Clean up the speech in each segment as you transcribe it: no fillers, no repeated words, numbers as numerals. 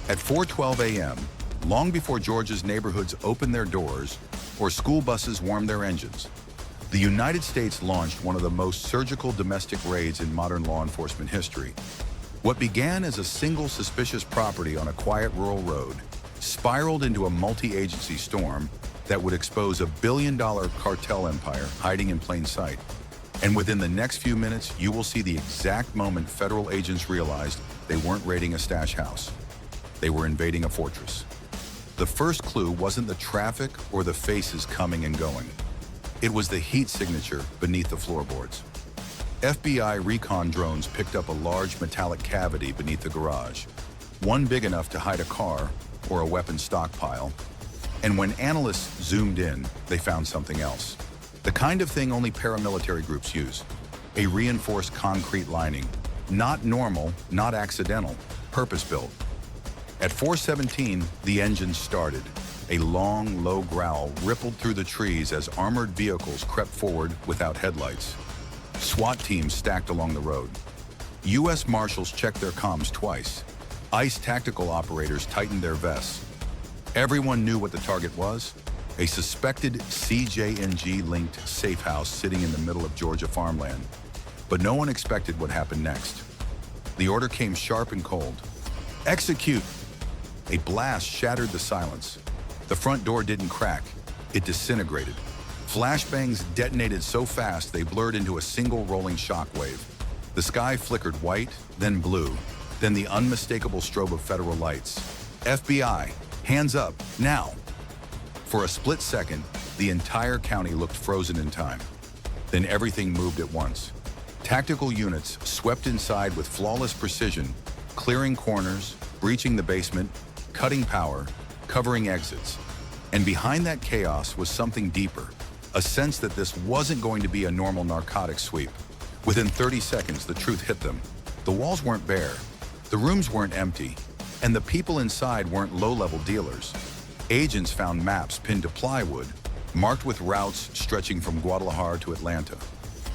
At 4:12 a.m., long before Georgia's neighborhoods opened their doors or school buses warmed their engines, the United States launched one of the most surgical domestic raids in modern law enforcement history. What began as a single suspicious property on a quiet rural road spiraled into a multi-agency storm that would expose a billion-dollar cartel empire hiding in plain sight. And within the next few minutes, you will see the exact moment federal agents realized they weren't raiding a stash house. They were invading a fortress. The first clue wasn't the traffic or the faces coming and going. It was the heat signature beneath the floorboards. FBI recon drones picked up a large metallic cavity beneath the garage, one big enough to hide a car or a weapon stockpile. And when analysts zoomed in, they found something else. The kind of thing only paramilitary groups use. A reinforced concrete lining. Not normal, not accidental, purpose-built. At 4:17, the engine started. A long, low growl rippled through the trees as armored vehicles crept forward without headlights. SWAT teams stacked along the road. U.S. Marshals checked their comms twice. ICE tactical operators tightened their vests. Everyone knew what the target was. A suspected CJNG-linked safe house sitting in the middle of Georgia farmland. But no one expected what happened next. The order came sharp and cold. Execute! A blast shattered the silence. The front door didn't crack, it disintegrated. Flashbangs detonated so fast they blurred into a single rolling shockwave. The sky flickered white, then blue, then the unmistakable strobe of federal lights. FBI, hands up, now! For a split second, the entire county looked frozen in time. Then everything moved at once. Tactical units swept inside with flawless precision, clearing corners, breaching the basement, cutting power, covering exits. And behind that chaos was something deeper, a sense that this wasn't going to be a normal narcotics sweep. Within 30 seconds, the truth hit them. The walls weren't bare, the rooms weren't empty, and the people inside weren't low-level dealers. Agents found maps pinned to plywood, marked with routes stretching from Guadalajara to Atlanta.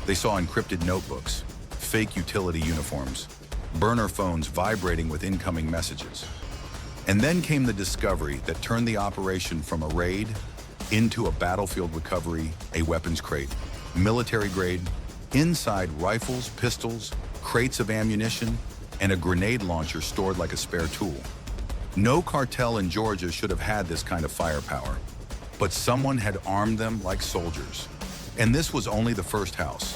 They saw encrypted notebooks, fake utility uniforms, burner phones vibrating with incoming messages. And then came the discovery that turned the operation from a raid into a battlefield recovery, a weapons crate, military grade, inside rifles, pistols, crates of ammunition, and a grenade launcher stored like a spare tool. No cartel in Georgia should have had this kind of firepower, but someone had armed them like soldiers. And this was only the first house.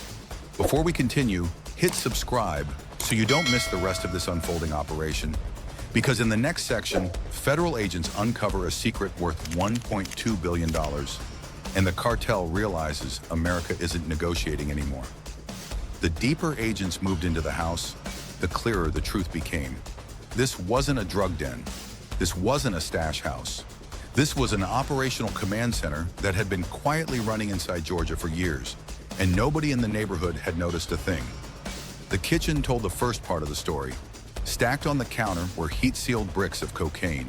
Before we continue, hit subscribe so you don't miss the rest of this unfolding operation. Because in the next section, federal agents uncover a secret worth $1.2 billion, and the cartel realizes America isn't negotiating anymore. The deeper agents moved into the house, the clearer the truth became. This wasn't a drug den. This wasn't a stash house. This was an operational command center that had been quietly running inside Georgia for years, and nobody in the neighborhood had noticed a thing. The kitchen told the first part of the story. Stacked on the counter were heat-sealed bricks of cocaine,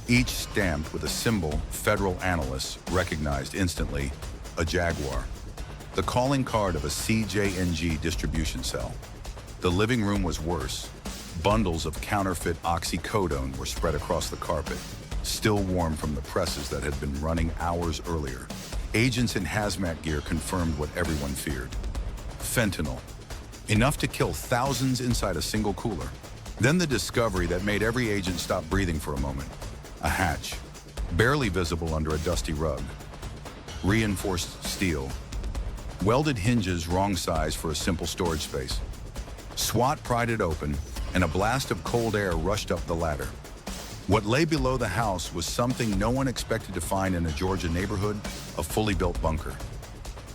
each stamped with a symbol federal analysts recognized instantly, a Jaguar. The calling card of a CJNG distribution cell. The living room was worse. Bundles of counterfeit oxycodone were spread across the carpet, still warm from the presses that had been running hours earlier. Agents in hazmat gear confirmed what everyone feared. Fentanyl. Enough to kill thousands inside a single cooler. Then the discovery that made every agent stop breathing for a moment. A hatch, barely visible under a dusty rug. Reinforced steel. Welded hinges wrong size for a simple storage space. SWAT pried it open, and a blast of cold air rushed up the ladder. What lay below the house was something no one expected to find in a Georgia neighborhood, a fully built bunker.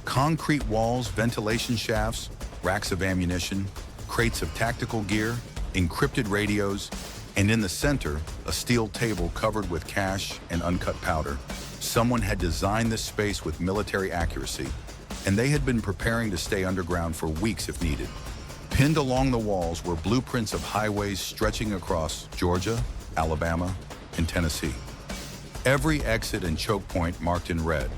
Concrete walls, ventilation shafts, racks of ammunition, crates of tactical gear, encrypted radios, and in the center, a steel table covered with cash and uncut powder. Someone had designed this space with military accuracy, and they had been preparing to stay underground for weeks if needed. Pinned along the walls were blueprints of highways stretching across Georgia, Alabama, and Tennessee. Every exit and choke point marked in red,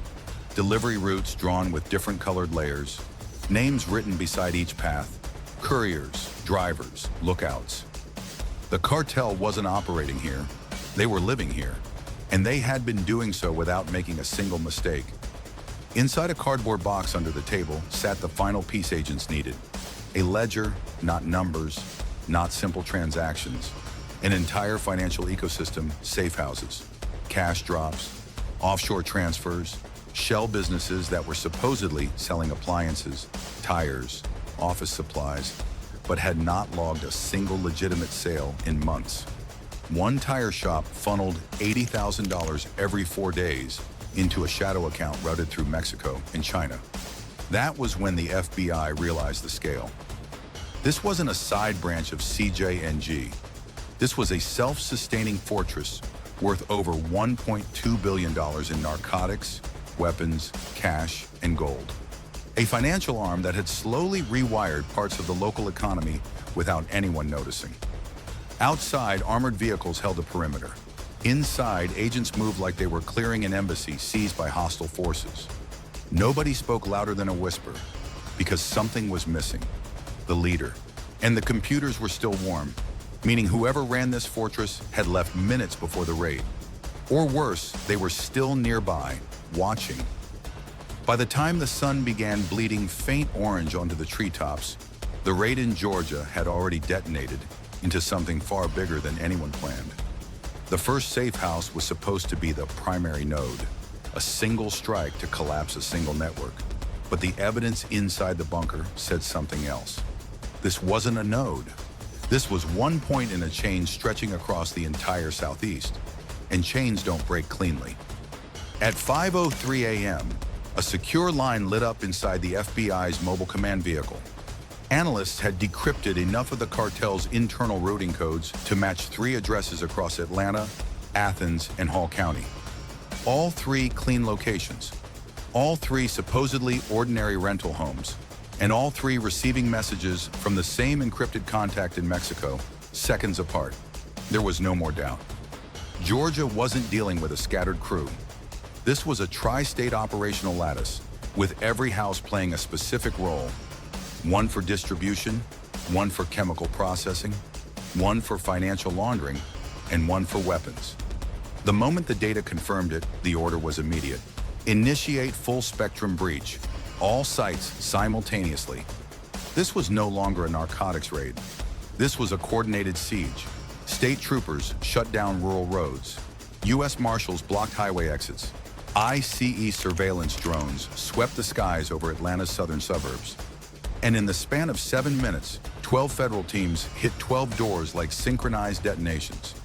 delivery routes drawn with different colored layers, names written beside each path, couriers, drivers, lookouts. The cartel wasn't operating here. They were living here, and they had been doing so without making a single mistake. Inside a cardboard box under the table sat the final piece agents needed. A ledger, not numbers, not simple transactions. An entire financial ecosystem, safe houses, cash drops, offshore transfers, shell businesses that were supposedly selling appliances, tires, office supplies, but had not logged a single legitimate sale in months. One tire shop funneled $80,000 every 4 days into a shadow account routed through Mexico and China. That was when the FBI realized the scale. This wasn't a side branch of CJNG. This was a self-sustaining fortress worth over $1.2 billion in narcotics, weapons, cash, and gold. A financial arm that had slowly rewired parts of the local economy without anyone noticing. Outside, armored vehicles held a perimeter. Inside, agents moved like they were clearing an embassy seized by hostile forces. Nobody spoke louder than a whisper, because something was missing: the leader. And the computers were still warm, meaning whoever ran this fortress had left minutes before the raid. Or worse, they were still nearby, watching. By the time the sun began bleeding faint orange onto the treetops, the raid in Georgia had already detonated into something far bigger than anyone planned. The first safe house was supposed to be the primary node, a single strike to collapse a single network. But the evidence inside the bunker said something else. This wasn't a node. This was one point in a chain stretching across the entire Southeast, and chains don't break cleanly. At 5:03 a.m., a secure line lit up inside the FBI's mobile command vehicle. Analysts had decrypted enough of the cartel's internal routing codes to match 3 addresses across Atlanta, Athens, and Hall County. All 3 clean locations, all 3 supposedly ordinary rental homes, and all 3 receiving messages from the same encrypted contact in Mexico, seconds apart. There was no more doubt. Georgia wasn't dealing with a scattered crew. This was a tri-state operational lattice, with every house playing a specific role. One for distribution, one for chemical processing, one for financial laundering, and one for weapons. The moment the data confirmed it, the order was immediate. Initiate full-spectrum breach, all sites simultaneously. This was no longer a narcotics raid. This was a coordinated siege. State troopers shut down rural roads. U.S. Marshals blocked highway exits. ICE surveillance drones swept the skies over Atlanta's southern suburbs. And in the span of 7 minutes, 12 federal teams hit 12 doors like synchronized detonations.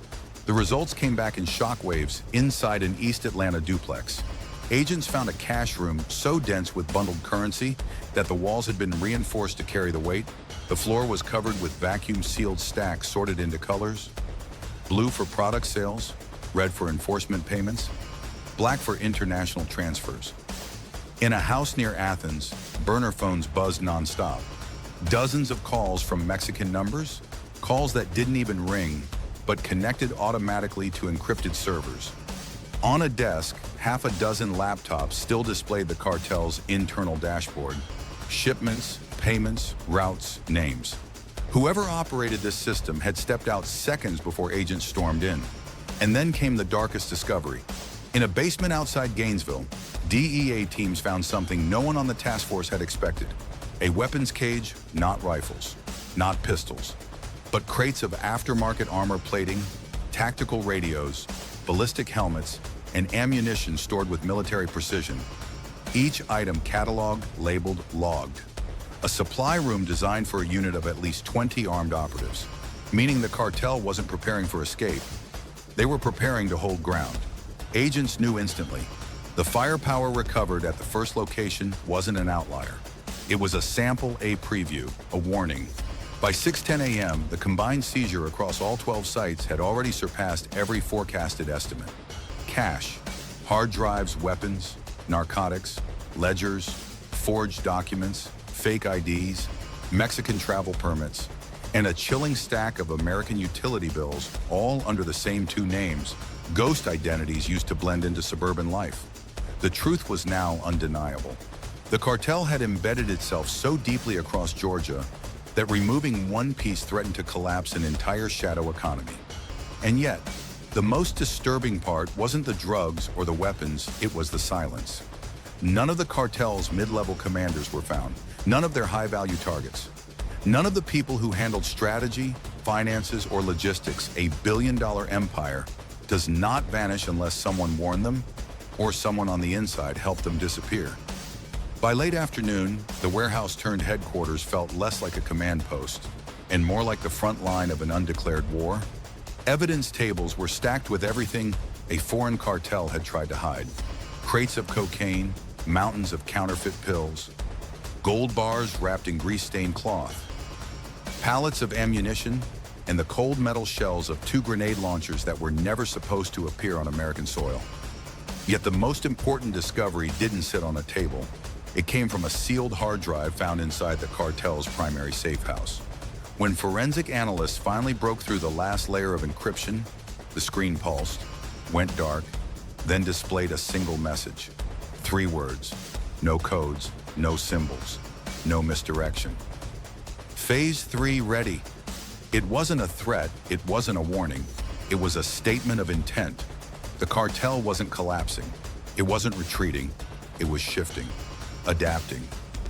The results came back in shockwaves inside an East Atlanta duplex. Agents found a cash room so dense with bundled currency that the walls had been reinforced to carry the weight. The floor was covered with vacuum-sealed stacks sorted into colors: blue for product sales, red for enforcement payments, black for international transfers. In a house near Athens, burner phones buzzed nonstop. Dozens of calls from Mexican numbers, calls that didn't even ring, but connected automatically to encrypted servers. On a desk, half a dozen laptops still displayed the cartel's internal dashboard: shipments, payments, routes, names. Whoever operated this system had stepped out seconds before agents stormed in. And then came the darkest discovery. In a basement outside Gainesville, DEA teams found something no one on the task force had expected: a weapons cage, not rifles, not pistols, but crates of aftermarket armor plating, tactical radios, ballistic helmets, and ammunition stored with military precision. Each item cataloged, labeled, logged. A supply room designed for a unit of at least 20 armed operatives, meaning the cartel wasn't preparing for escape. They were preparing to hold ground. Agents knew instantly. The firepower recovered at the first location wasn't an outlier. It was a sample A preview, a warning. By 6:10 a.m., the combined seizure across all 12 sites had already surpassed every forecasted estimate. Cash, hard drives, weapons, narcotics, ledgers, forged documents, fake IDs, Mexican travel permits, and a chilling stack of American utility bills, all under the same 2 names, ghost identities used to blend into suburban life. The truth was now undeniable. The cartel had embedded itself so deeply across Georgia that removing one piece threatened to collapse an entire shadow economy. And yet, the most disturbing part wasn't the drugs or the weapons, it was the silence. None of the cartel's mid-level commanders were found, none of their high-value targets. None of the people who handled strategy, finances, or logistics. A billion-dollar empire does not vanish unless someone warned them or someone on the inside helped them disappear. By late afternoon, the warehouse-turned headquarters felt less like a command post and more like the front line of an undeclared war. Evidence tables were stacked with everything a foreign cartel had tried to hide. Crates of cocaine, mountains of counterfeit pills, gold bars wrapped in grease-stained cloth, pallets of ammunition, and the cold metal shells of 2 grenade launchers that were never supposed to appear on American soil. Yet the most important discovery didn't sit on a table. It came from a sealed hard drive found inside the cartel's primary safe house. When forensic analysts finally broke through the last layer of encryption, the screen pulsed, went dark, then displayed a single message. 3 words: no codes, no symbols, no misdirection. Phase 3 ready. It wasn't a threat, it wasn't a warning. It was a statement of intent. The cartel wasn't collapsing. It wasn't retreating. It was shifting, adapting,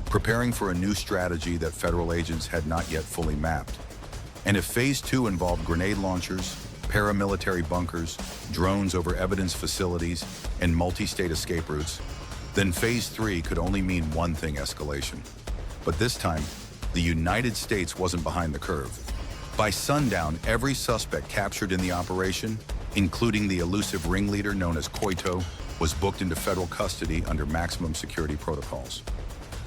preparing for a new strategy that federal agents had not yet fully mapped. And if Phase 2 involved grenade launchers, paramilitary bunkers, drones over evidence facilities, and multi-state escape routes, then Phase 3 could only mean one thing: escalation. But this time, the United States wasn't behind the curve. By sundown, every suspect captured in the operation, including the elusive ringleader known as Coito, was booked into federal custody under maximum security protocols.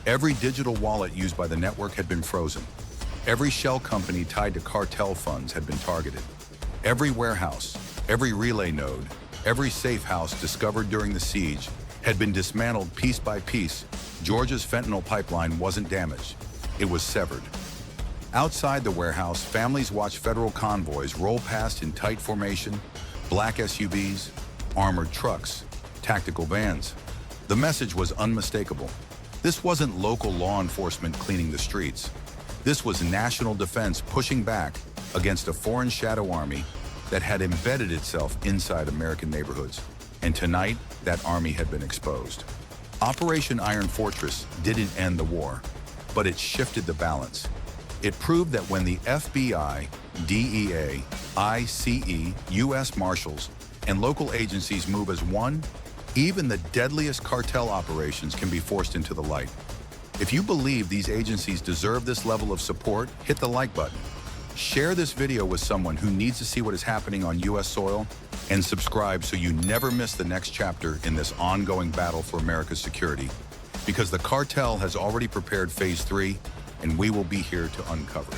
Every digital wallet used by the network had been frozen. Every shell company tied to cartel funds had been targeted. Every warehouse, every relay node, every safe house discovered during the siege had been dismantled piece by piece. Georgia's fentanyl pipeline wasn't damaged. It was severed. Outside the warehouse, families watched federal convoys roll past in tight formation: black SUVs, armored trucks, tactical vans. The message was unmistakable. This wasn't local law enforcement cleaning the streets. This was national defense pushing back against a foreign shadow army that had embedded itself inside American neighborhoods. And tonight, that army had been exposed. Operation Iron Fortress didn't end the war, but it shifted the balance. It proved that when the FBI, DEA, ICE, U.S. Marshals, and local agencies move as one, even the deadliest cartel operations can be forced into the light. If you believe these agencies deserve this level of support, hit the like button. Share this video with someone who needs to see what is happening on U.S. soil, and subscribe so you never miss the next chapter in this ongoing battle for America's security. Because the cartel has already prepared Phase 3, and we will be here to uncover it.